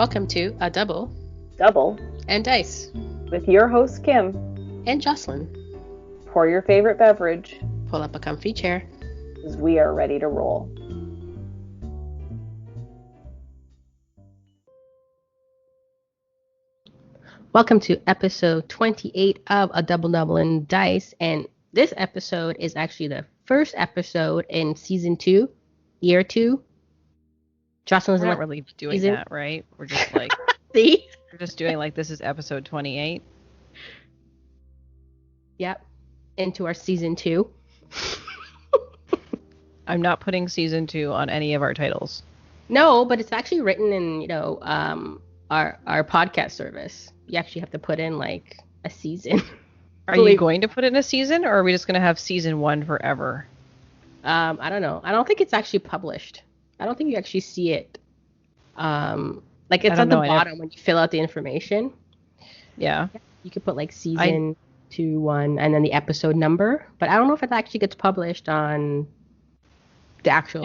Welcome to A Double and Dice with your host Kim and Jocelyn. Pour your favorite beverage. Pull up a comfy chair. Because we are ready to roll. Welcome to episode 28 of A Double and Dice, and this episode is actually the first episode in season 2, year 2. Jocelyn's We're not really doing season? that, right? We're just like See? We're just doing like this is episode 28. Yep. Into our season 2. I'm not putting season 2 on any of our titles. No, but it's actually written in, our podcast service. You actually have to put in like a season. Are you going to put in a season, or are we just going to have season 1 forever? I don't know. I don't think it's actually published. I don't think you actually see it. Like it's at the bottom when you fill out the information. Yeah. You could put like season 2, 1, and then the episode number. But I don't know if it actually gets published on the actual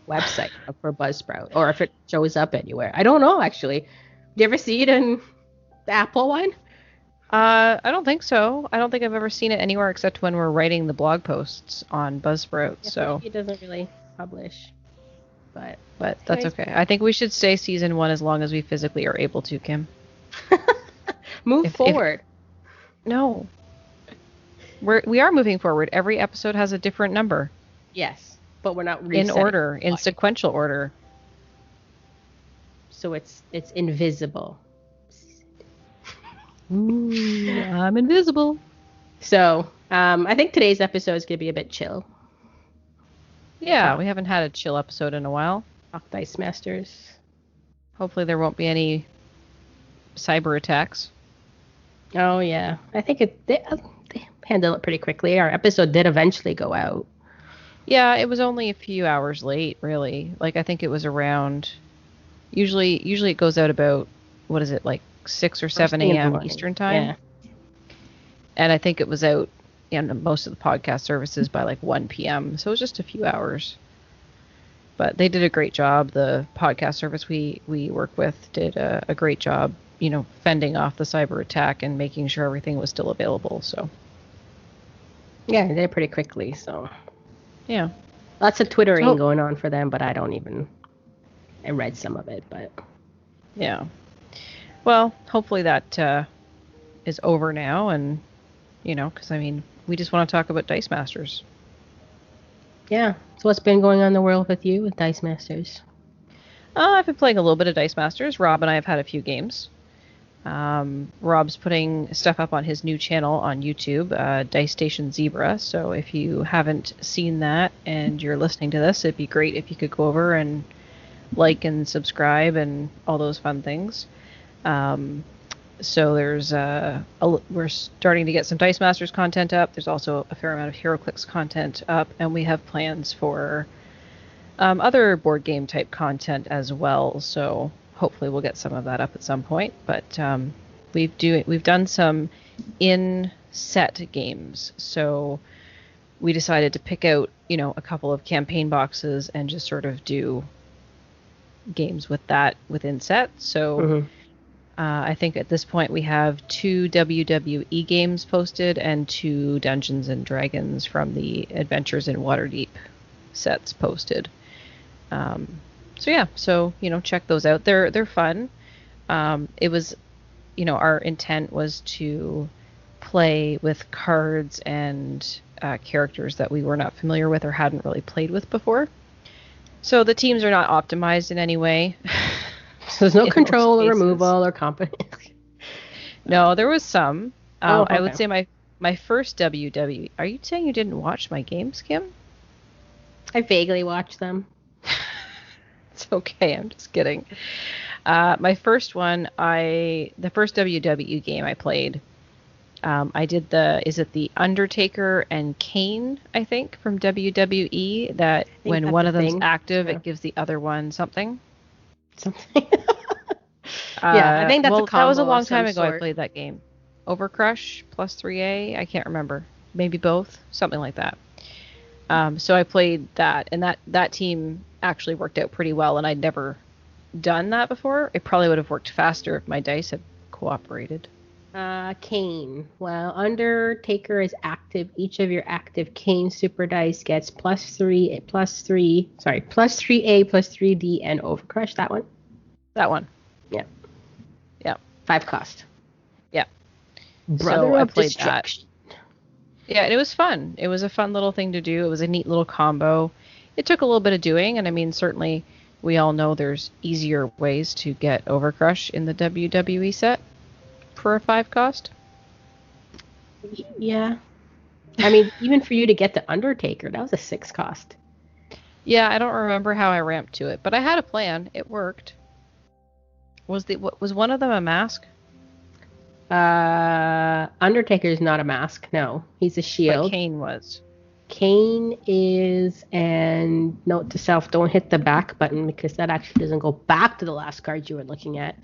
website for Buzzsprout, or if it shows up anywhere. I don't know actually. Do you ever see it in the Apple one? I don't think so. I don't think I've ever seen it anywhere except when we're writing the blog posts on Buzzsprout. Yeah, so it doesn't really publish. But that's okay. I think we should stay season 1 as long as we physically are able to, Kim. Move forward. No. We are moving forward. Every episode has a different number. Yes, but we're not in order, in sequential order. So it's invisible. Ooh, I'm invisible. So, I think today's episode is going to be a bit chill. Yeah, we haven't had a chill episode in a while. Talk Dice Masters. Hopefully there won't be any cyber attacks. Oh, yeah. I think they handle it pretty quickly. Our episode did eventually go out. Yeah, it was only a few hours late, really. Like, I think it was around... Usually it goes out about, what is it, like 6 or 7 a.m. Eastern time? Yeah. And I think it was out in most of the podcast services by like 1 p.m. So it was just a few hours. But they did a great job. The podcast service we work with did a great job, fending off the cyber attack and making sure everything was still available. So yeah, they did pretty quickly. So yeah, lots of Twittering going on for them, but I read some of it, but yeah. Well, hopefully that is over now, and because we just want to talk about Dice Masters. Yeah. So what's been going on in the world with you with Dice Masters? I've been playing a little bit of Dice Masters. Rob and I have had a few games. Rob's putting stuff up on his new channel on YouTube, Dice Station Zebra. So if you haven't seen that and you're listening to this, it'd be great if you could go over and like and subscribe and all those fun things. So there's we're starting to get some Dice Masters content up. There's also a fair amount of HeroClix content up, and we have plans for other board game type content as well. So hopefully we'll get some of that up at some point. But we've done some in-set games. So we decided to pick out a couple of campaign boxes and just sort of do games with that within set. So. Mm-hmm. I think at this point we have 2 WWE games posted and 2 Dungeons and Dragons from the Adventures in Waterdeep sets posted. So check those out. They're fun. It was, our intent was to play with cards and characters that we were not familiar with or hadn't really played with before. So the teams are not optimized in any way. So there's no control or removal or company. No, there was some. Okay. I would say my first WWE. Are you saying you didn't watch my games, Kim? I vaguely watched them. It's okay. I'm just kidding. My first one, the first WWE game I played, I did the Undertaker and Kane, I think, from WWE, that when one of them's active, it gives the other one something. Yeah, I think that's a combo. That was a long time ago I played that game. Overcrush plus 3A, I can't remember. Maybe both, something like that. So I played that, and that team actually worked out pretty well, and I'd never done that before, it probably would have worked faster if my dice had cooperated. Kane. While Undertaker is active, each of your active Kane super dice gets +3, +3A, +3D, and Overcrush. That one? That one. Yeah. Yeah. 5 cost. Yeah. Brother of Destruction. Yeah, and it was fun. It was a fun little thing to do. It was a neat little combo. It took a little bit of doing, and I mean, certainly we all know there's easier ways to get Overcrush in the WWE set for a 5 cost. Yeah. I mean, even for you to get the Undertaker, that was a 6 cost. Yeah, I don't remember how I ramped to it, but I had a plan. It worked. Was one of them a mask? Undertaker's not a mask. No, he's a shield. But Kane was. Kane is, and note to self, don't hit the back button because that actually doesn't go back to the last card you were looking at.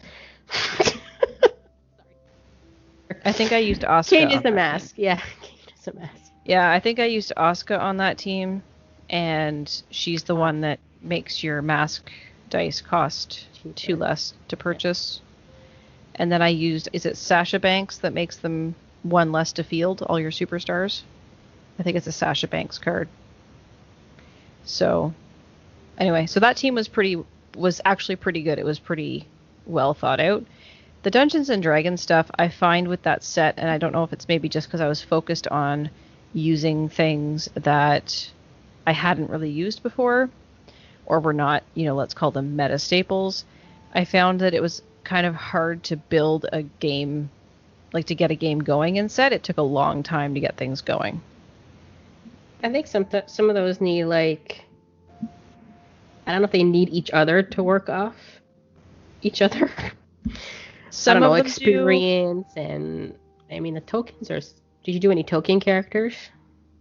I think I used Asuka. Kane is the mask. Yeah, Kane is a mask. Yeah, I think I used Asuka on that team, and she's the one that makes your mask dice cost 2 less to purchase. And then I used, is it Sasha Banks that makes them 1 less to field, all your superstars? I think it's a Sasha Banks card. So, anyway, so that team was actually pretty good. It was pretty well thought out. The Dungeons and Dragons stuff, I find with that set, and I don't know if it's maybe just because I was focused on using things that I hadn't really used before, or were not, let's call them meta staples. I found that it was kind of hard to build a game, like to get a game going in set. It took a long time to get things going. I think some of those need, like, I don't know if they need each other to work off each other. Some of them experience do. And I mean the tokens are. Did you do any token characters?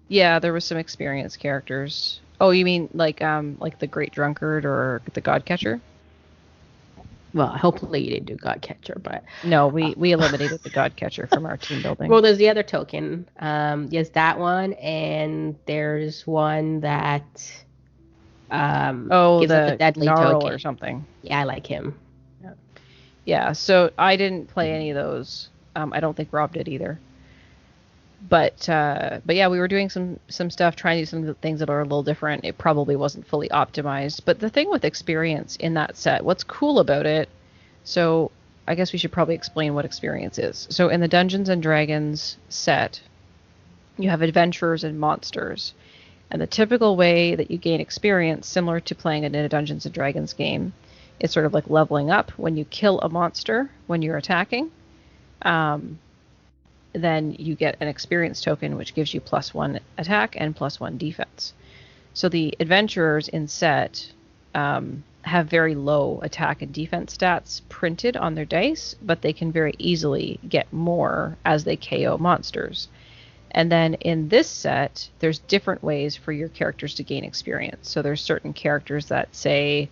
Yeah, there was some experience characters. Oh, you mean like the Great Drunkard or the Godcatcher? Well, hopefully you didn't do Godcatcher, but no, we eliminated the Godcatcher from our team building. Well, there's the other token. There's that one, and there's one that gives the a deadly Gnarl token or something. Yeah, I like him. Yeah, so I didn't play any of those. I don't think Rob did either. But yeah, we were doing some stuff, trying to do some things that are a little different. It probably wasn't fully optimized. But the thing with experience in that set, what's cool about it, so I guess we should probably explain what experience is. So in the Dungeons and Dragons set, you have adventurers and monsters. And the typical way that you gain experience, similar to playing in a Dungeons and Dragons game, it's sort of like leveling up. When you kill a monster when you're attacking, then you get an experience token, which gives you +1 attack and +1 defense. So the adventurers in set have very low attack and defense stats printed on their dice, but they can very easily get more as they KO monsters. And then in this set, there's different ways for your characters to gain experience. So there's certain characters that say,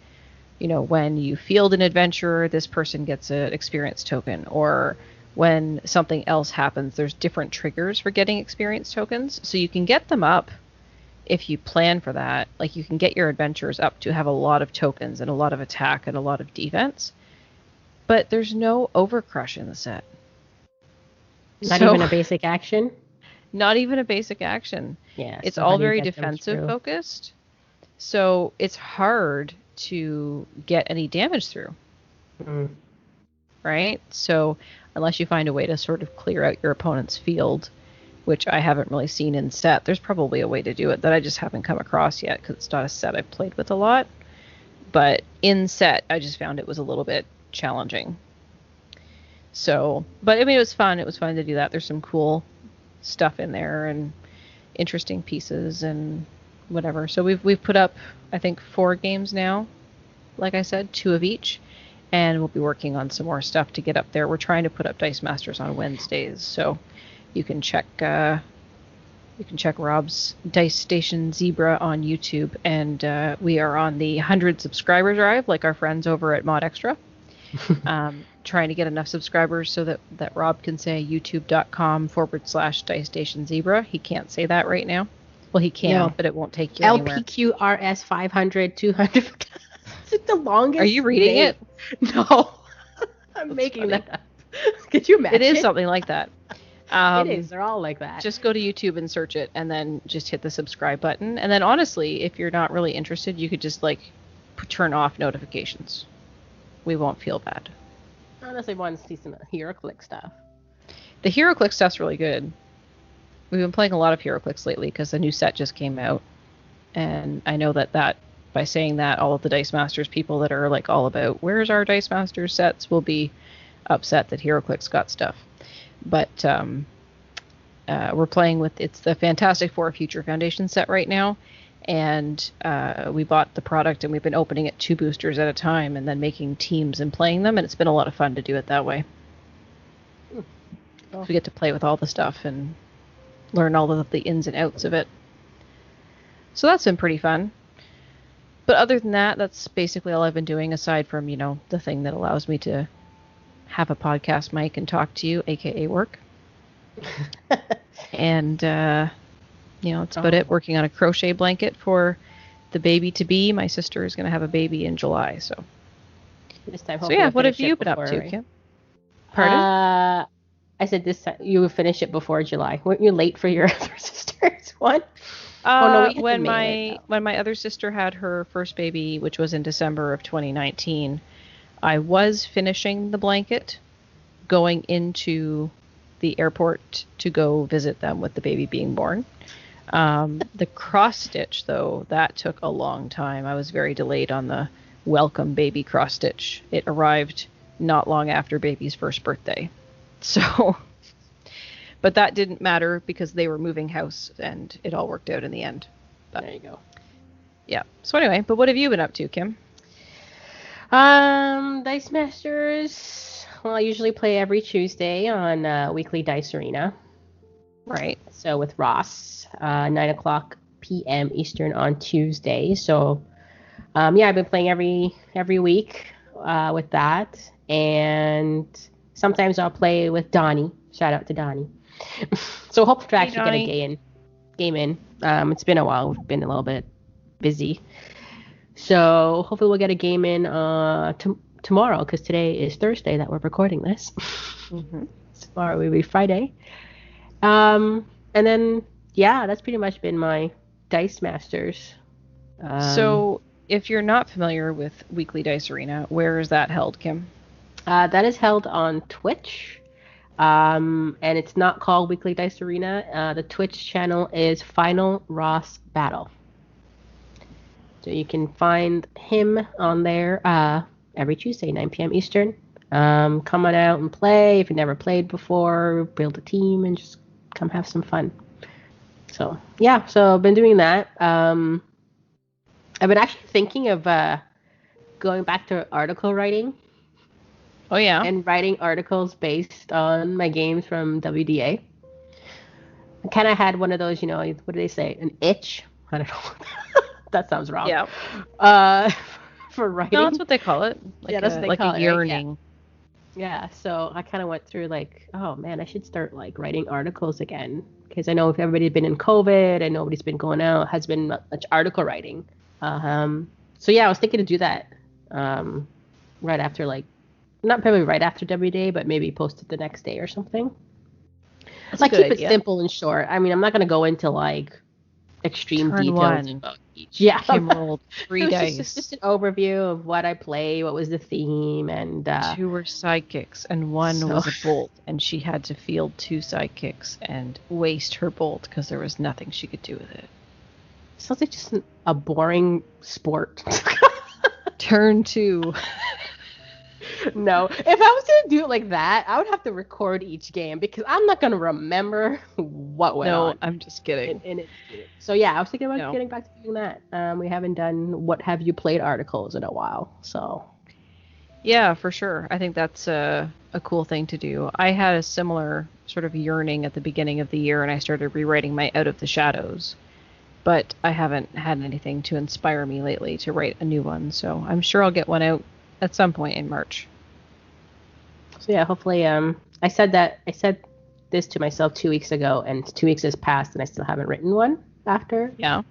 when you field an adventurer, this person gets an experience token, or when something else happens, there's different triggers for getting experience tokens. So you can get them up if you plan for that. Like you can get your adventurers up to have a lot of tokens and a lot of attack and a lot of defense. But there's no Overcrush in the set. Not even a basic action? Not even a basic action. Yeah. It's all very defensive focused. So it's hard to get any damage through. Right? So unless you find a way to sort of clear out your opponent's field, which I haven't really seen in set, there's probably a way to do it that I just haven't come across yet because it's not a set I've played with a lot. But in set, I just found it was a little bit challenging. So, but I mean, it was fun. It was fun to do that. There's some cool stuff in there and interesting pieces and whatever. So we've put up, I think, 4 games now. Like I said, 2 of each. And we'll be working on some more stuff to get up there. We're trying to put up Dice Masters on Wednesdays, so you can check Rob's Dice Station Zebra on YouTube, and we are on the 100 subscriber drive, like our friends over at Mod Extra. Trying to get enough subscribers so that Rob can say youtube.com/Dice Station Zebra. He can't say that right now. Well, he can, but it won't take you anywhere. LPQRS 500, 200. It's like the longest. Are you reading it? No. I'm making that up. Could you imagine? It is something like that. It is. They're all like that. Just go to YouTube and search it, and then just hit the subscribe button. And then, honestly, if you're not really interested, you could just, like, turn off notifications. We won't feel bad. Honestly, I want to see some HeroClix stuff. The HeroClix stuff's really good. We've been playing a lot of HeroClix lately because the new set just came out. And I know that by saying that, all of the Dice Masters people that are, like, all about, where's our Dice Masters sets, will be upset that HeroClix got stuff. But we're playing with, it's the Fantastic Four Future Foundation set right now, and we bought the product and we've been opening it 2 boosters at a time and then making teams and playing them, and it's been a lot of fun to do it that way. Oh. So we get to play with all the stuff and learn all of the ins and outs of it. So that's been pretty fun. But other than that, that's basically all I've been doing, aside from, the thing that allows me to have a podcast mic and talk to you, aka work. And that's about it. Working on a crochet blanket for the baby to be. My sister is going to have a baby in July, so. This time, what have you been up to, Kim? Pardon? I said this time you would finish it before July. Weren't you late for your other sister's one? When my other sister had her first baby, which was in December of 2019, I was finishing the blanket, going into the airport to go visit them with the baby being born. The cross stitch, though, that took a long time. I was very delayed on the welcome baby cross stitch. It arrived not long after baby's first birthday. So, but that didn't matter because they were moving house and it all worked out in the end. But, there you go. Yeah. So anyway, but what have you been up to, Kim? Dice Masters. Well, I usually play every Tuesday on Weekly Dice Arena. Right. So with Ross, 9:00 p.m. Eastern on Tuesday. So, I've been playing every week with that, and sometimes I'll play with Donnie. Shout out to Donnie. So hopefully to actually get a game in. It's been a while. We've been a little bit busy. So hopefully we'll get a game in tomorrow, because today is Thursday that we're recording this. Mm-hmm. Tomorrow will be Friday. And then, that's pretty much been my Dice Masters. So if you're not familiar with Weekly Dice Arena, where is that held, Kim? That is held on Twitch. And it's not called Weekly Dice Arena. The Twitch channel is Final Ross Battle. So you can find him on there every Tuesday, 9 p.m. Eastern. Come on out and play. If you've never played before, build a team and just come have some fun. So, so I've been doing that. I've been actually thinking of going back to article writing. Oh, yeah. And writing articles based on my games from WDA. I kind of had one of those, what do they say? An itch? I don't know. That sounds wrong. Yeah. For writing. No, that's what they call it. That's what they call a yearning. Right? Yeah. So I kind of went through oh man, I should start writing articles again, because I know if everybody's been in COVID and nobody's been going out, has been much article writing. So I was thinking to do that right after not probably right after WDA, but maybe post it the next day or something. That's keep it simple and short. I mean, I'm not gonna go into extreme details about each. Yeah. Kim rolled 3 dice. Just an overview of what I play, what was the theme, and 2 were sidekicks, and 1 was a bolt, and she had to field 2 sidekicks and waste her bolt because there was nothing she could do with it. Sounds like just a boring sport. Turn 2. No, if I was going to do it like that, I would have to record each game, because I'm not going to remember what went on. No, I'm just kidding. So I was thinking about getting back to doing that. We haven't done what have you played articles in a while, so. Yeah, for sure. I think that's a cool thing to do. I had a similar sort of yearning at the beginning of the year, and I started rewriting my Out of the Shadows. But I haven't had anything to inspire me lately to write a new one, so I'm sure I'll get one out at some point in March. So hopefully, I said this to myself 2 weeks ago, and 2 weeks has passed, and I still haven't written one after. Yeah.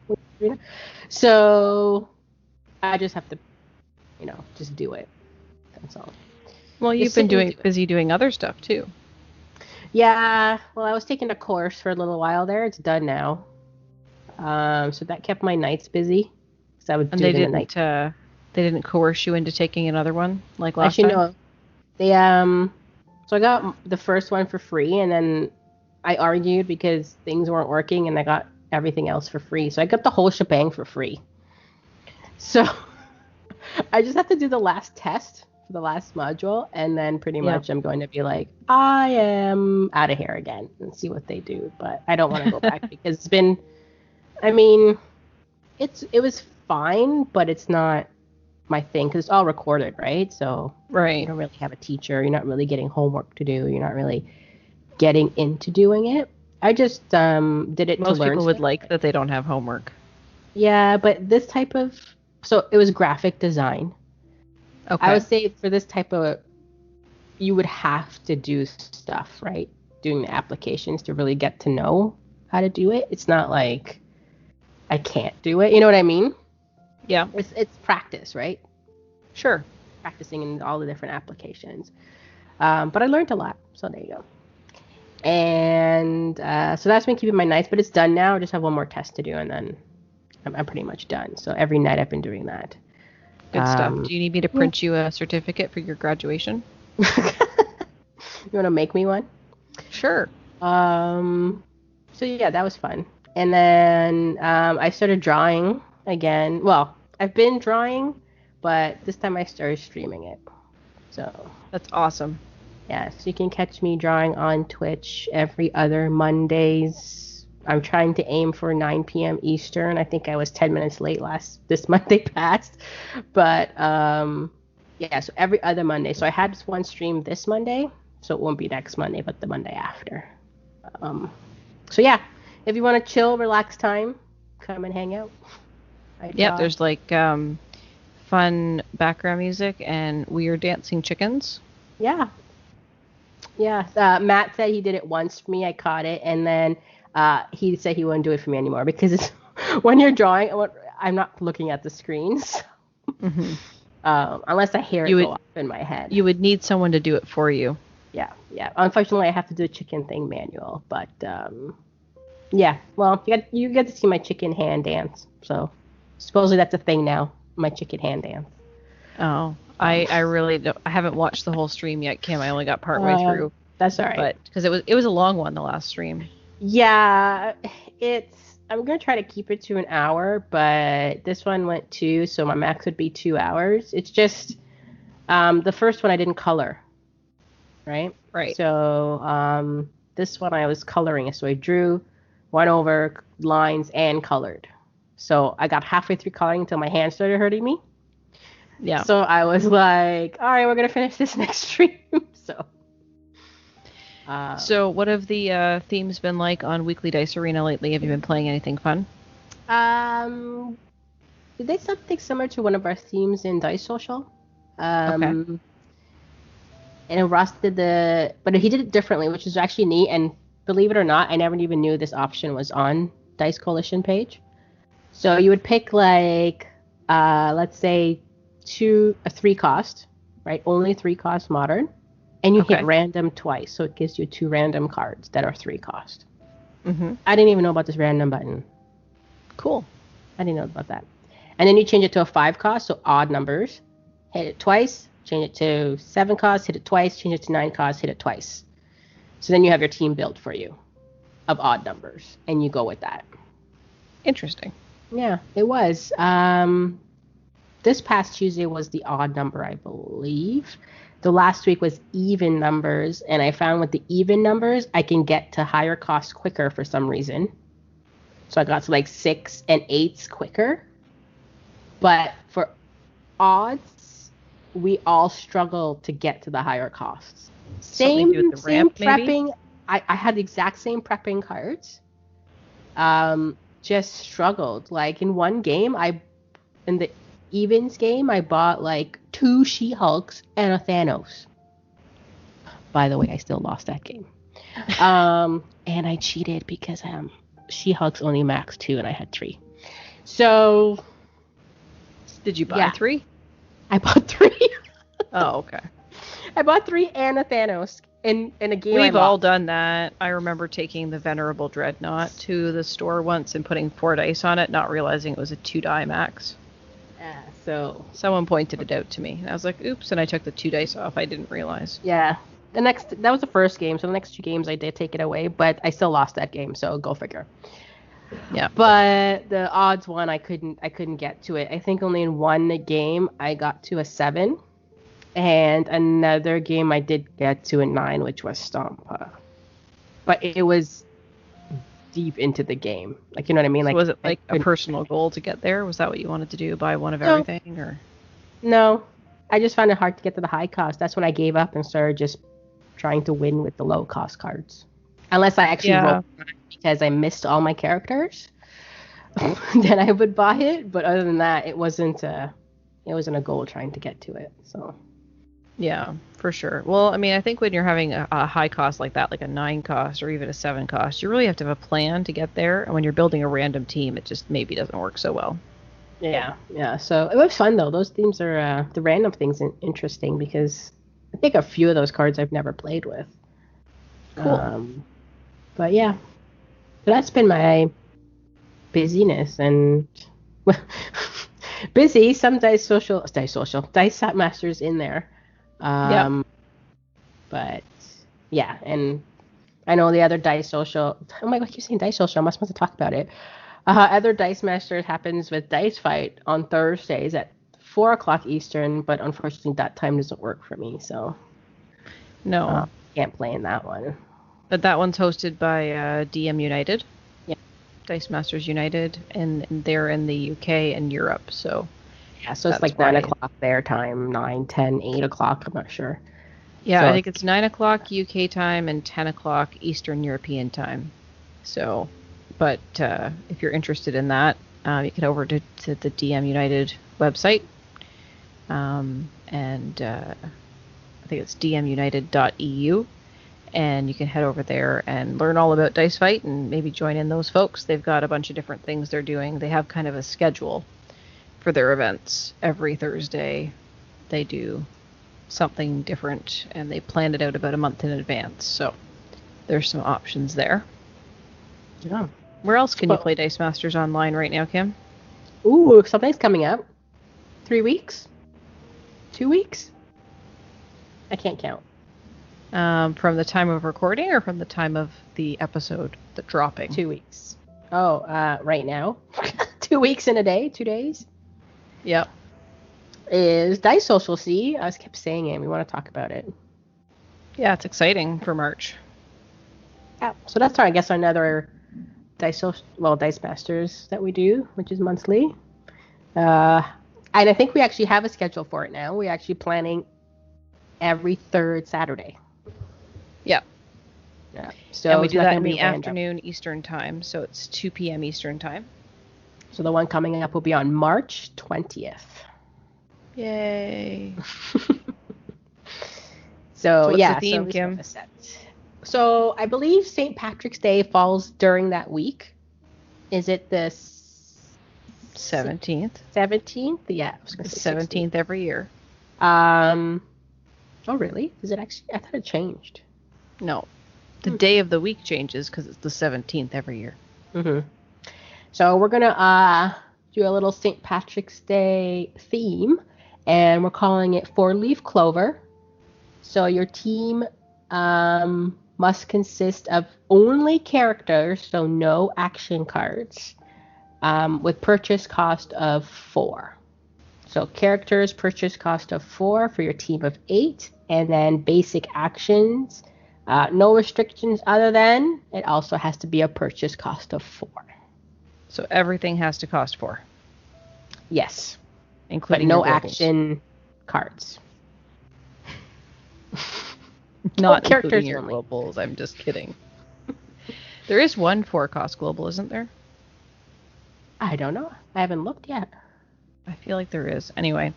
So I just have to just do it. That's all. Well, you've been busy doing other stuff too. Yeah, well, I was taking a course for a little while there. It's done now. So that kept my nights busy. So I would do it in the night. They didn't coerce you into taking another one like last time? No. They so I got the first one for free, and then I argued because things weren't working, and I got everything else for free. So I got the whole shebang for free. So I just have to do the last test for the last module, and then pretty much I'm going to be like, I am out of here again and see what they do. But I don't want to go back because it's been, it was fine, but it's not my thing because it's all recorded, right? So you don't really have a teacher. You're not really getting homework to do. You're not really getting into doing it. I just did it to learn. Most people would like that they don't have homework. Yeah, but this type of... So it was graphic design. Okay. I would say for this type of... You would have to do stuff, right? Doing the applications to really get to know how to do it. It's not like I can't do it. You know what I mean? Yeah. It's practice, right? Sure. Practicing in all the different applications. But I learned a lot. So there you go. And so that's been keeping my nights, but it's done now. I just have one more test to do, and then I'm pretty much done. So every night I've been doing that. Good stuff. Do you need me to print you a certificate for your graduation? You want to make me one? Sure. So yeah, that was fun. And then I started drawing again. Well, I've been drawing, but this time I started streaming it. So that's awesome. Yeah, so you can catch me drawing on Twitch every other Mondays. I'm trying to aim for 9 p.m. Eastern. I think I was 10 minutes late this Monday past. But, yeah, so every other Monday. So I had this one stream this Monday, so it won't be next Monday, but the Monday after. So, yeah, if you want to chill, relax time, come and hang out. Yeah, there's, like, fun background music and weird dancing chickens. Yeah. Yeah, Matt said he did it once for me. I caught it, and then he said he wouldn't do it for me anymore because it's, when you're drawing, I'm not looking at the screens. Mm-hmm. Unless I hear it go off in my head. You would need someone to do it for you. Yeah. Unfortunately, I have to do the chicken thing manual, but yeah. Well, you get to see my chicken hand dance. So supposedly that's a thing now. My chicken hand dance. Oh. I really don't. I haven't watched the whole stream yet, Kim. I only got partway through. That's all right. But because it was a long one, the last stream. Yeah, I'm gonna try to keep it to an hour, but this one went 2, so my max would be 2 hours. It's just the first one I didn't color, right? Right. So this one I was coloring, so I drew, went over lines and colored. So I got halfway through coloring until my hands started hurting me. Yeah. So I was like, all right, we're going to finish this next stream. So what have the themes been like on Weekly Dice Arena lately? Have you been playing anything fun? Did they something similar to one of our themes in Dice Social? Okay. And Ross did but he did it differently, which is actually neat. And believe it or not, I never even knew this option was on Dice Coalition page. So you would pick like, let's say, 3 cost, right? Only 3 cost modern, and you hit random twice, so it gives you 2 random cards that are 3 cost. Mm-hmm. I didn't even know about this random button. Cool. I didn't know about that. And then you change it to a 5 cost, so odd numbers. Hit it twice, change it to 7 cost, hit it twice, change it to 9 cost, hit it twice. So then you have your team built for you of odd numbers, and you go with that. Interesting. Yeah, it was. This past Tuesday was the odd number, I believe. The last week was even numbers, and I found with the even numbers, I can get to higher costs quicker for some reason. So I got to like 6 and 8s quicker. But for odds, we all struggle to get to the higher costs. Same prepping. Maybe? I had the exact same prepping cards. Just struggled. Like in one game, in the evens game, I bought like 2 She-Hulks and a Thanos. By the way, I still lost that game. And I cheated because She-Hulks only max 2 and I had 3. So did you buy 3? I bought 3. Oh, okay. I bought 3 and a Thanos in a game. We've all done that. I remember taking the Venerable Dreadnought to the store once and putting 4 dice on it, not realizing it was a 2-die max. Yeah, so someone pointed it out to me. I was like, oops, and I took the 2 dice off. I didn't realize. Yeah. That was the first game, so the next 2 games I did take it away, but I still lost that game, so go figure. Yeah. But the odds one, I couldn't get to it. I think only in one game I got to a 7, and another game I did get to a 9, which was Stompa. But it was deep into the game, like, you know what I mean? Like, so was it like a personal goal to get there? Was that what you wanted to do? Buy one of everything, or? No, I just found it hard to get to the high cost. That's when I gave up and started just trying to win with the low cost cards. Unless I actually rolled because I missed all my characters, then I would buy it. But other than that, it wasn't a goal trying to get to it. So. Yeah, for sure. Well, I mean, I think when you're having a high cost like that, like a 9 cost or even a 7 cost, you really have to have a plan to get there. And when you're building a random team, it just maybe doesn't work so well. Yeah. So it was fun though. Those themes are the random things interesting because I think a few of those cards I've never played with. Cool. But yeah, so that's been my busyness and busy. Some dice masters in there. But yeah, and I know the other dice social. Oh my god, I keep saying dice social. I must talk about it. Other Dice Masters happens with Dice Fight on Thursdays at 4:00 Eastern, but unfortunately that time doesn't work for me, so no, can't play in that one. But that one's hosted by DM United. Yeah, Dice Masters United, and they're in the UK and Europe, so yeah, so it's like 9:00 their time, 9, 10, 8:00. I'm not sure. Yeah, so, I think it's 9:00 UK time and 10:00 Eastern European time. So. But if you're interested in that, you can over to the DM United website, and I think it's dmunited.eu, and you can head over there and learn all about Dice Fight and maybe join in those folks. They've got a bunch of different things they're doing. They have kind of a schedule for their events. Every Thursday they do something different, and they plan it out about a month in advance. So there's some options there. Yeah. Where else can you play Dice Masters online right now, Kim? Ooh, something's coming up. 3 weeks? 2 weeks? I can't count. From the time of recording or from the time of the episode dropping? 2 weeks. Oh, right now? 2 weeks in a day? 2 days? Yep. Is Dice Social C. I just kept saying it. We want to talk about it. Yeah, it's exciting for March. Yeah, so that's I guess another Dice Masters that we do, which is monthly. And I think we actually have a schedule for it now. We're actually planning every 3rd Saturday. Yeah. Yeah. So and we do that in the afternoon Eastern time, so it's 2 p.m. Eastern time. So the one coming up will be on March 20th. Yay. So what's yeah, the theme, Kim? So I believe St. Patrick's Day falls during that week. Is it the 17th? 17th? Yeah. I was gonna say 17th every year. Oh, really? Is it actually? I thought it changed. No. The day of the week changes because it's the 17th every year. Mm-hmm. So we're going to do a little St. Patrick's Day theme, and we're calling it 4-Leaf Clover. So your team must consist of only characters, so no action cards, with purchase cost of 4. So characters, purchase cost of 4 for your team of 8, and then basic actions, no restrictions other than it also has to be a purchase cost of 4. So everything has to cost 4? Yes. Including but no action cards. Not characters your globals. I'm just kidding. There is one 4-cost global, isn't there? I don't know. I haven't looked yet. I feel like there is. Anyway,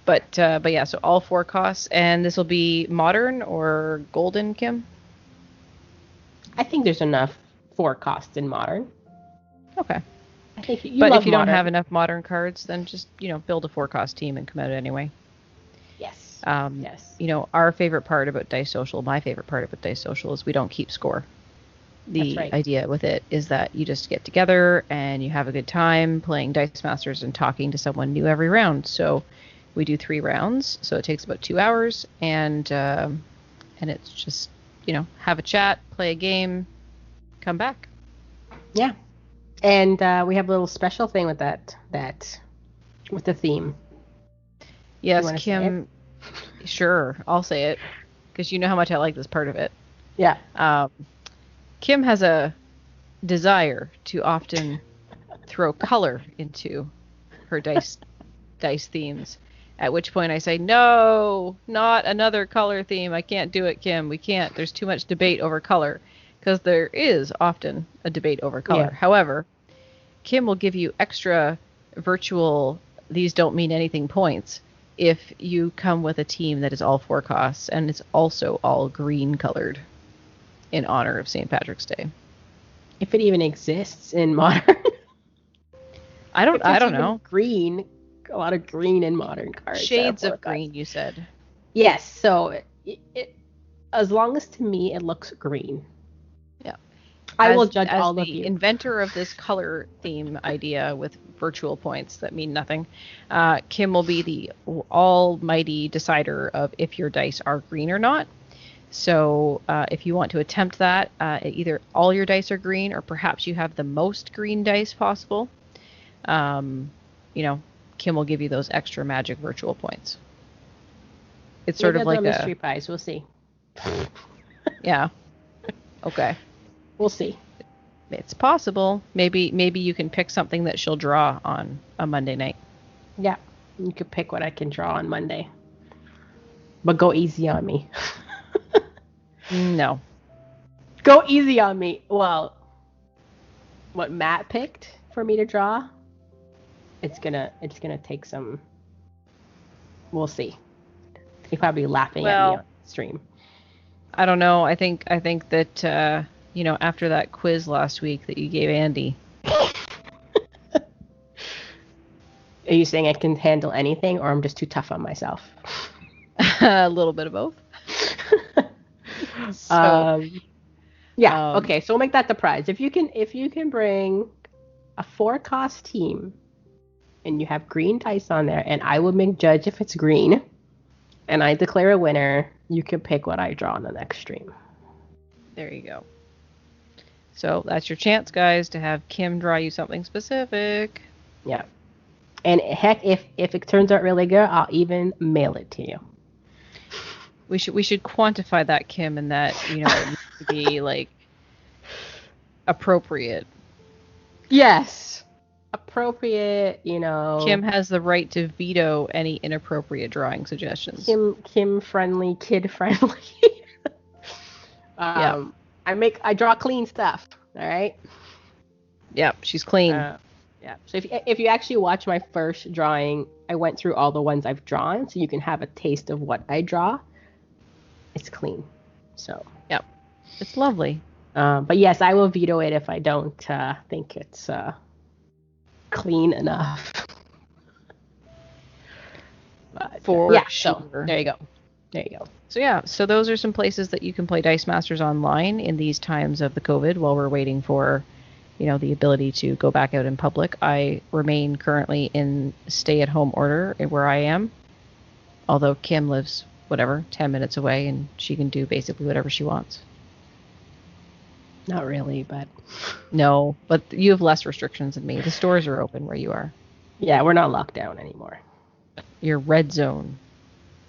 but yeah. So all 4 costs, and this will be modern or golden, Kim? I think there's enough 4 costs in modern. Okay. I think but if you don't have enough modern cards, then just build a 4-cost team and come out anyway. Yes. Our favorite part about Dice Social, my favorite part about Dice Social is we don't keep score. The idea with it is that you just get together and you have a good time playing Dice Masters and talking to someone new every round. So we do 3 rounds, so it takes about 2 hours, and it's just, have a chat, play a game, come back. Yeah. And we have a little special thing with that with the theme. Yes, Kim. Sure, I'll say it, because you know how much I like this part of it. Yeah. Kim has a desire to often throw color into her dice themes, at which point I say, no, not another color theme. I can't do it, Kim. We can't. There's too much debate over color, because there is often a debate over color. Yeah. However, Kim will give you extra virtual these don't mean anything points if you come with a team that is all 4 costs and it's also all green colored in honor of St. Patrick's Day. If it even exists in modern. I don't know. Green, a lot of green in modern cards. Shades of green, you said. Yes, so it as long as to me it looks green. Yeah. I will judge all of you. As the inventor of this color theme idea with virtual points that mean nothing, Kim will be the almighty decider of if your dice are green or not. So if you want to attempt that, either all your dice are green or perhaps you have the most green dice possible, Kim will give you those extra magic virtual points. It's sort of like a mystery prize. We'll see. Yeah. Okay. We'll see. It's possible. Maybe you can pick something that she'll draw on a Monday night. Yeah. You could pick what I can draw on Monday. But go easy on me. No. Go easy on me. Well, what Matt picked for me to draw, it's gonna take some. We'll see. He's probably laughing at me on stream. I don't know. I think that after that quiz last week that you gave Andy. Are you saying I can handle anything, or I'm just too tough on myself? A little bit of both. Okay, so we'll make that the prize. If you can bring a 4-cost team and you have green dice on there, and I will judge if it's green, and I declare a winner, you can pick what I draw on the next stream. There you go. So that's your chance, guys, to have Kim draw you something specific. Yeah. And heck, if it turns out really good, I'll even mail it to you. We should quantify that, Kim, and that it needs to be like appropriate. Yes, appropriate. Kim has the right to veto any inappropriate drawing suggestions. Kim friendly, kid friendly. Yeah. I draw clean stuff. All right. Yep, she's clean. Yeah. So if you actually watch my first drawing, I went through all the ones I've drawn, so you can have a taste of what I draw. It's clean. So. Yep. It's lovely. But yes, I will veto it if I don't think it's clean enough. But, For sure. So, there you go. So those are some places that you can play Dice Masters online in these times of the COVID while we're waiting for, the ability to go back out in public. I remain currently in stay-at-home order where I am, although Kim lives, 10 minutes away, and she can do basically whatever she wants. Not really, but... No, but you have less restrictions than me. The stores are open where you are. Yeah, we're not locked down anymore. You're red zone.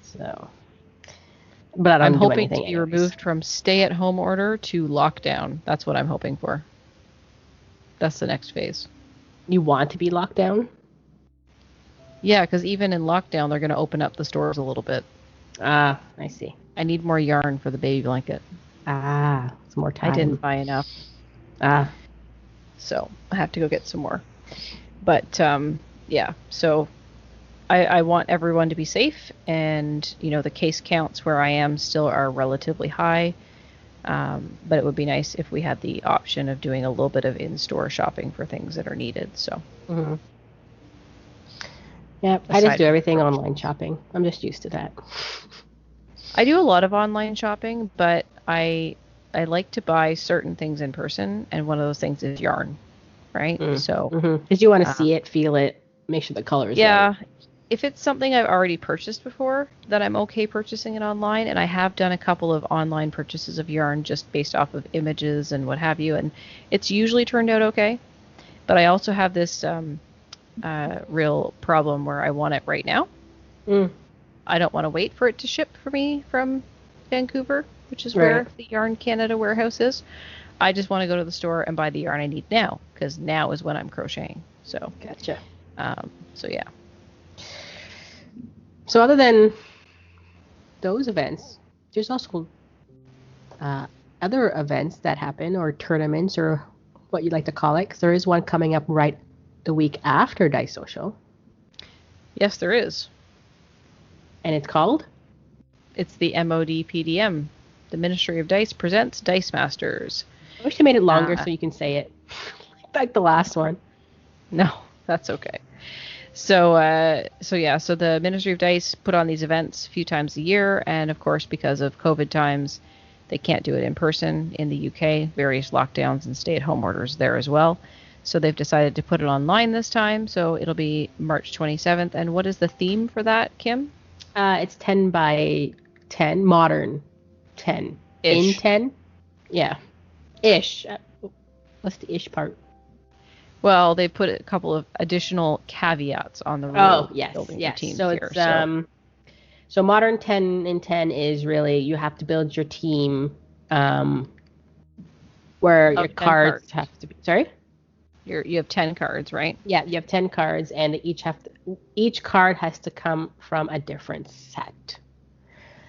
So... But I'm hoping to be removed from stay-at-home order to lockdown. That's what I'm hoping for. That's the next phase. You want to be locked down? Yeah, because even in lockdown, they're going to open up the stores a little bit. I see. I need more yarn for the baby blanket. It's more time. I didn't buy enough. So I have to go get some more. But, yeah, so... I want everyone to be safe, and the case counts where I am still are relatively high, but it would be nice if we had the option of doing a little bit of in-store shopping for things that are needed. So, Yeah, I just do everything online shopping. I'm just used to that. I do a lot of online shopping, but I like to buy certain things in person, and one of those things is yarn, right? So because you want to see it, feel it, make sure the color is right. If it's something I've already purchased before, then I'm okay purchasing it online, and I have done a couple of online purchases of yarn just based off of images and what have you, and it's usually turned out okay. But I also have this real problem where I want it right now. I don't want to wait for it to ship for me from Vancouver, which is where the Yarn Canada warehouse is. I just want to go to the store and buy the yarn I need now, because now is when I'm crocheting. So gotcha. So yeah. So other than those events, there's also other events that happen, or tournaments, or what you'd like to call it, because there is one coming up right the week after Dice Social. Yes, there is. And it's called? It's the MODPDM. The Ministry of Dice presents Dice Masters. I wish they made it longer so you can say it. Like the last one. No, that's okay. So the Ministry of Dice put on these events a few times a year, and of course, because of COVID times, they can't do it in person in the UK, various lockdowns and stay-at-home orders there as well. So they've decided to put it online this time, so it'll be March 27th. And what is the theme for that, Kim? It's 10 by 10, modern 10. Ish. In 10? Yeah. Ish. What's the ish part? Well, they put a couple of additional caveats on the rule building the teams so here. It's, so modern 10 in 10 is really, you have to build your team where your cards have to be... Sorry? You have 10 cards, right? Yeah, you have 10 cards, and each card has to come from a different set.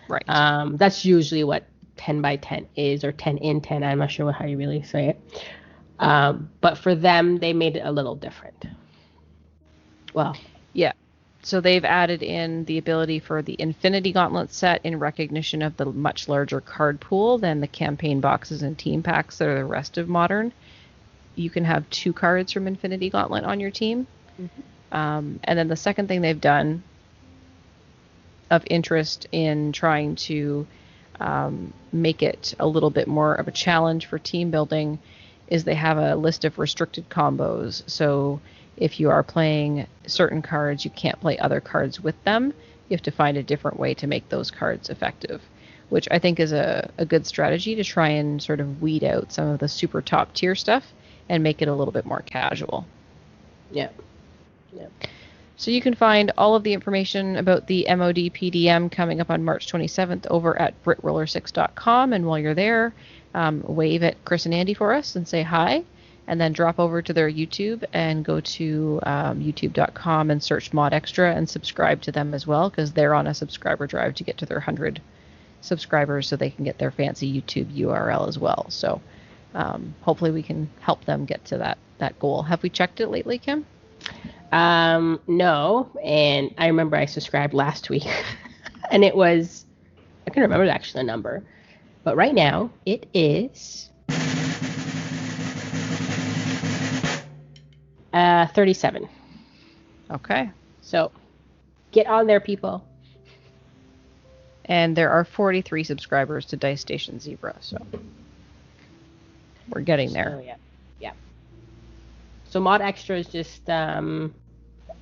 Right. That's usually what 10 by 10 is, or 10 in 10. I'm not sure how you really say it. But for them, they made it a little different. Well, yeah. So they've added in the ability for the Infinity Gauntlet set in recognition of the much larger card pool than the campaign boxes and team packs that are the rest of Modern. You can have 2 cards from Infinity Gauntlet on your team. And then the second thing they've done of interest in trying to make it a little bit more of a challenge for team building is they have a list of restricted combos. So if you are playing certain cards, you can't play other cards with them. You have to find a different way to make those cards effective, which I think is a good strategy to try and sort of weed out some of the super top tier stuff and make it a little bit more casual. Yeah. So you can find all of the information about the MODPDM coming up on March 27th over at BritRoller6.com. And while you're there, wave at Chris and Andy for us and say hi. And then drop over to their YouTube and go to youtube.com and search Mod Extra and subscribe to them as well, because they're on a subscriber drive to get to their 100 subscribers so they can get their fancy YouTube URL as well. So hopefully we can help them get to that goal. Have we checked it lately, Kim? No, and I remember I subscribed last week, and it was, I can't remember actually the number, but right now it is 37. Okay. So get on there, people. And there are 43 subscribers to Dice Station Zebra, so we're getting there. So, yeah. So Mod Extra is just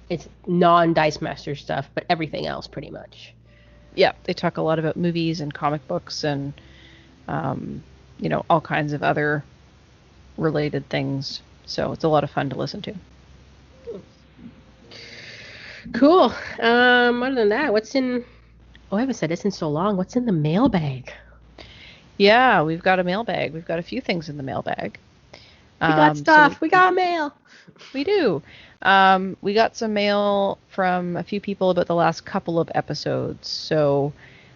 it's non-Dice Master stuff, but everything else pretty much. Yeah, they talk a lot about movies and comic books and all kinds of other related things. So it's a lot of fun to listen to. Cool. Other than that, what's in... Oh, I haven't said this in so long. What's in the mailbag? Yeah, we've got a mailbag. We've got a few things in the mailbag. We got stuff. We got mail. We do. We got some mail from a few people about the last couple of episodes. So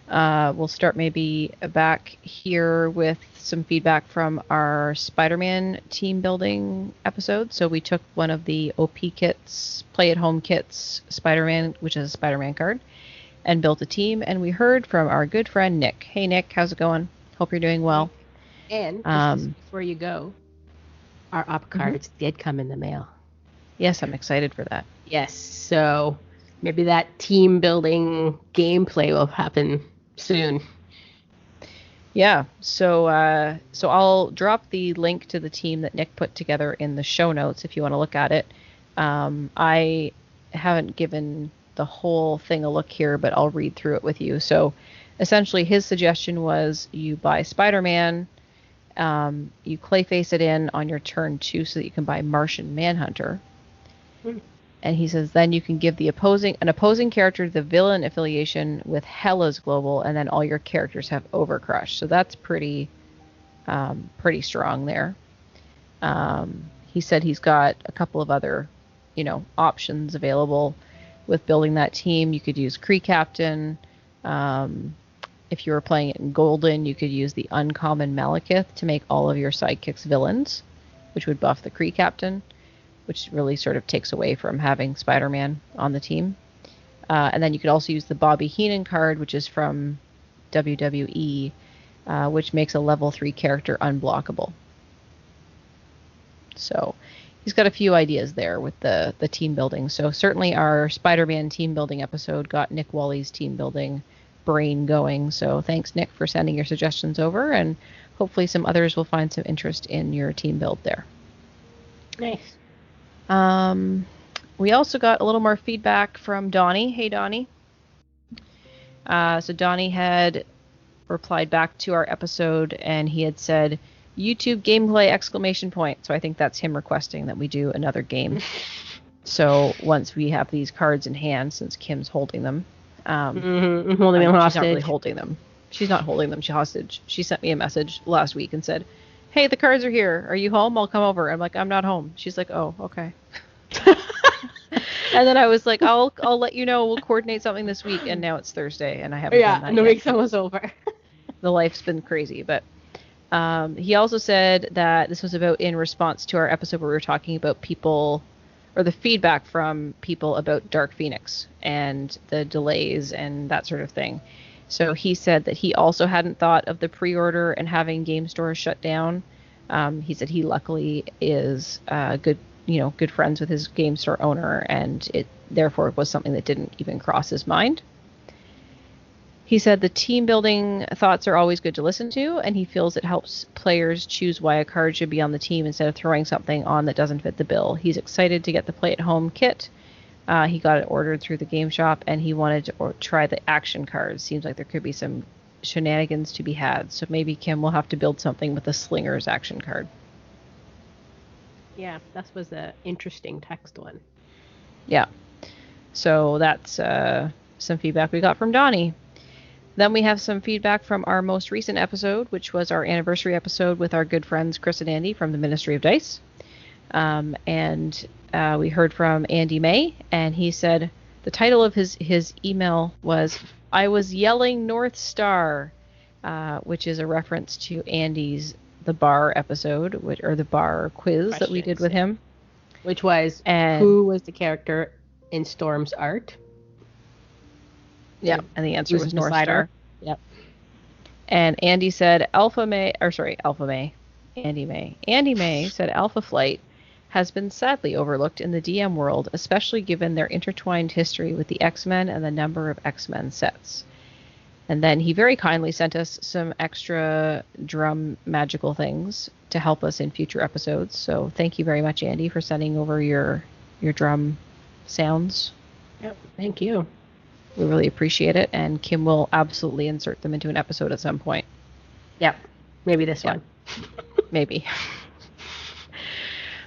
we'll start maybe back here with some feedback from our Spider-Man team building episode. So we took one of the OP kits, play-at-home kits, Spider-Man, which is a Spider-Man card, and built a team. And we heard from our good friend Nick. Hey, Nick, how's it going? Hope you're doing well. And just before you go, our op cards did come in the mail. Yes, I'm excited for that. Yes. So Maybe that team building gameplay will happen soon. Yeah, so I'll drop the link to the team that Nick put together in the show notes if you want to look at it. I haven't given the whole thing a look here, but I'll read through it with you. So essentially his suggestion was you buy Spider-Man, you clayface it in on your turn 2 so that you can buy Martian Manhunter. And he says then you can give an opposing character the villain affiliation with Hela's Global, and then all your characters have Overcrush. So that's pretty strong there. He said he's got a couple of other, options available with building that team. You could use Kree Captain. If you were playing it in Golden, you could use the uncommon Malekith to make all of your sidekicks villains, which would buff the Kree Captain, which really sort of takes away from having Spider-Man on the team. And then you could also use the Bobby Heenan card, which is from WWE, which makes a level 3 character unblockable. So he's got a few ideas there with the team building. So certainly our Spider-Man team building episode got Nick Wally's team building brain going. So thanks, Nick, for sending your suggestions over, and hopefully some others will find some interest in your team build there. Nice. We also got a little more feedback from Donnie. Hey, Donnie. So Donnie had replied back to our episode, and he had said, YouTube gameplay ! So I think that's him requesting that we do another game. So once we have these cards in hand, since Kim's holding them. Holding them hostage. She's not really holding them. She's not holding them. She's hostage. She sent me a message last week and said, hey, the cards are here. Are you home? I'll come over. I'm like, I'm not home. She's like, oh, okay. And then I was like, I'll let you know. We'll coordinate something this week. And now it's Thursday, and I haven't done that the yet. week's almost over. The life's been crazy. But he also said that this was about in response to our episode where we were talking about people, or the feedback from people about Dark Phoenix and the delays and that sort of thing. So he said that he also hadn't thought of the pre-order and having game stores shut down. He said he luckily is good friends with his game store owner, and it therefore was something that didn't even cross his mind. He said the team building thoughts are always good to listen to, and he feels it helps players choose why a card should be on the team instead of throwing something on that doesn't fit the bill. He's excited to get the Play at Home kit. He got it ordered through the game shop, and he wanted to try the action cards. Seems like there could be some shenanigans to be had, so maybe Kim will have to build something with the Slingers action card. Yeah, that was an interesting text one. Yeah. So that's some feedback we got from Donnie. Then we have some feedback from our most recent episode, which was our anniversary episode with our good friends Chris and Andy from the Ministry of Dice. And we heard from Andy May, and he said the title of his email was I Was Yelling North Star, which is a reference to Andy's The Bar episode, or the bar quiz that we did with him. Which was, who was the character in Storm's art? Yeah, and the answer was North Star. Yep. And Andy said Andy May said Alpha Flight has been sadly overlooked in the DM world, especially given their intertwined history with the X-Men and the number of X-Men sets. And then he very kindly sent us some extra drum magical things to help us in future episodes. So thank you very much, Andy, for sending over your drum sounds. Yep, thank you. We really appreciate it, and Kim will absolutely insert them into an episode at some point. Yep, maybe this one. Maybe.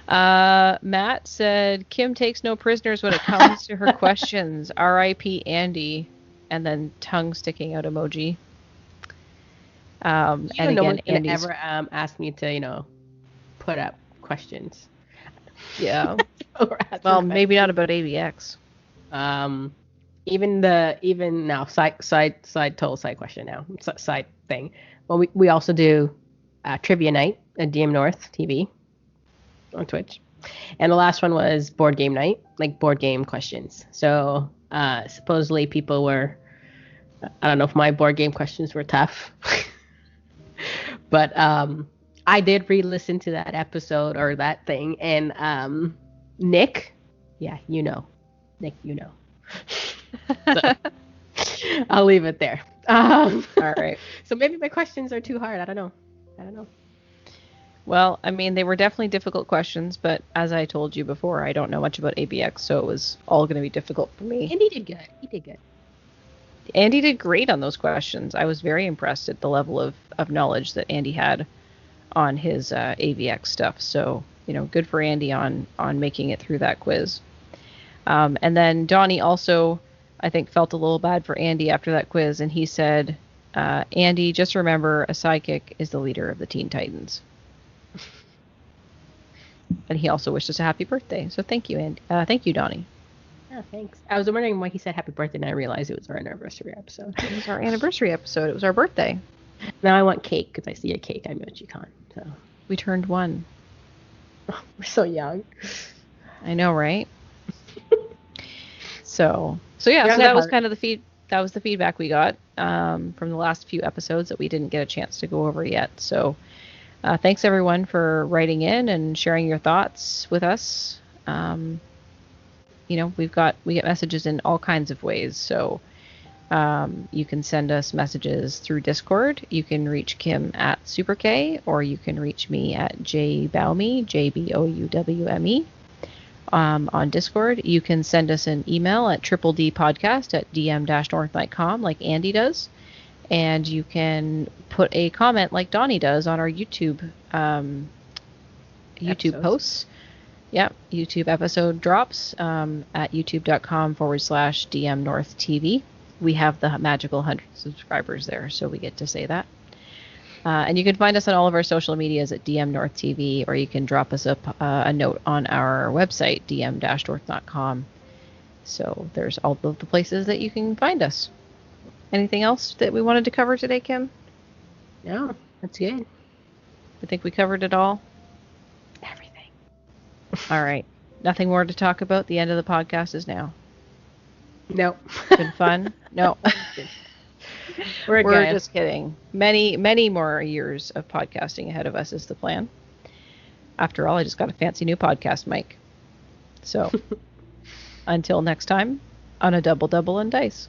Matt said, Kim takes no prisoners when it comes to her questions. R.I.P. Andy. And then tongue sticking out emoji. And no again, one's Andy's ever asked me to, put up questions. Yeah. Well, maybe not about AVX. Even now, side question now, side thing. Well, we also do trivia night at dmNorthTV on Twitch, and the last one was board game night, like board game questions. So supposedly people were, I don't know if my board game questions were tough, but I did re-listen to that episode or that thing, and Nick, Nick, So, I'll leave it there. All right. So maybe my questions are too hard. I don't know. Well, I mean, they were definitely difficult questions, but as I told you before, I don't know much about ABX, so it was all going to be difficult for me. Andy did good. He did good. Andy did great on those questions. I was very impressed at the level of knowledge that Andy had on his AVX stuff. So, good for Andy on making it through that quiz. And then Donnie also, I think, felt a little bad for Andy after that quiz, and he said, Andy, just remember, a sidekick is the leader of the Teen Titans. And he also wished us a happy birthday. So thank you, Andy. Thank you, Donnie. Oh, thanks. I was wondering why he said happy birthday, and I realized it was our anniversary episode. It was our anniversary episode. It was our birthday. Now I want cake, because I see a cake at MochiCon. So. We turned 1. Oh, we're so young. I know, right? So yeah, so that was kind of that was the feedback we got from the last few episodes that we didn't get a chance to go over yet. So thanks everyone for writing in and sharing your thoughts with us. We get messages in all kinds of ways. So you can send us messages through Discord. You can reach Kim at SuperK, or you can reach me at jbowme, JBOUWME. On Discord. You can send us an email at dmNorthTV@dm-north.com like Andy does, and you can put a comment like Donnie does on our YouTube posts. Yeah, YouTube episode drops at youtube.com/dmNorthTV. We have the magical 100 subscribers there, so we get to say that. And you can find us on all of our social medias at dmNorthTV, or you can drop us a note on our website, dm-north.com. So there's all of the places that you can find us. Anything else that we wanted to cover today, Kim? No, that's good. I think we covered it all. Everything. All right. Nothing more to talk about. The end of the podcast is now. No. Been fun? No. We're just kidding. Many, many more years of podcasting ahead of us is the plan. After all, I just got a fancy new podcast mic. So, until next time, on a double and dice.